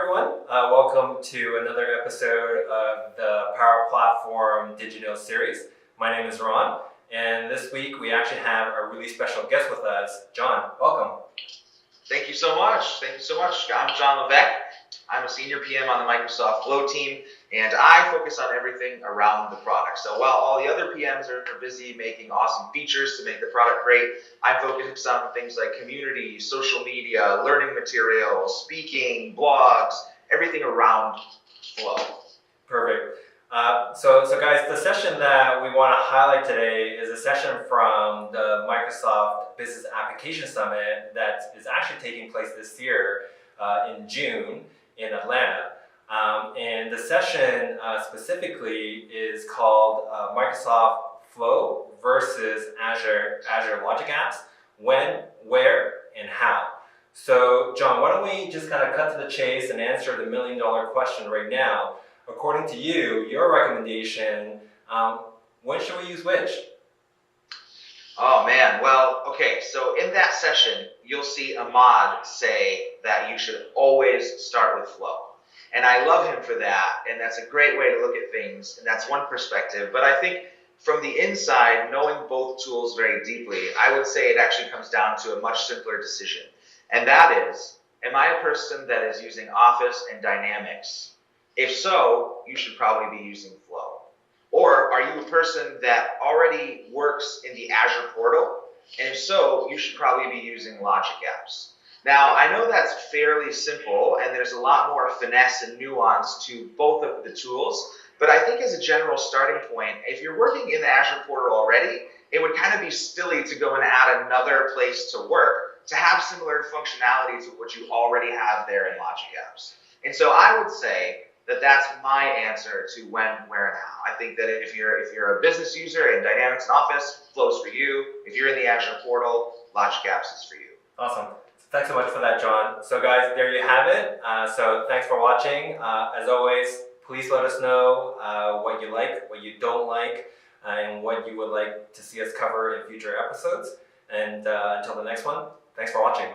everyone. Welcome to another episode of the Power Platform Digital series. My name is Ron, and this week we actually have a really special guest with us, John. Welcome. Thank you so much. I'm John Levesque. I'm a senior PM on the Microsoft Flow team, and I focus on everything around the product. So while all the other PMs are busy making awesome features to make the product great, I focus on things like community, social media, learning materials, speaking, blogs, everything around Flow. Perfect. So guys, the session that we want to highlight today is a session from the Microsoft Business Application Summit that is actually taking place this year in June in Atlanta. And the session specifically is called Microsoft Flow versus Azure Logic Apps, when, where, and how. So John, why don't we just kind of cut to the chase and answer the million-dollar question right now. According to you, your recommendation, when should we use which? Oh man, well, okay, so in that session, you'll see Ahmad say that you should always start with Flow. And I love him for that, and that's a great way to look at things, and that's one perspective. But I think from the inside, knowing both tools very deeply, I would say it actually comes down to a much simpler decision. And that is, am I a person that is using Office and Dynamics? If so, you should probably be using Flow. Or are you a person that already works in the Azure portal? And if so, you should probably be using Logic Apps. Now, I know that's fairly simple, and there's a lot more finesse and nuance to both of the tools, but I think as a general starting point, if you're working in the Azure portal already, it would kind of be silly to go and add another place to work to have similar functionality to what you already have there in Logic Apps. And so I would say that that's my answer to when, where, and how. I think that if you're a business user in Dynamics and Office, Flow's for you. If you're in the Azure portal, Logic Apps is for you. Awesome. Thanks so much for that, John. So guys, there you have it. So thanks for watching. As always, please let us know what you like, what you don't like, and what you would like to see us cover in future episodes. And until the next one, thanks for watching.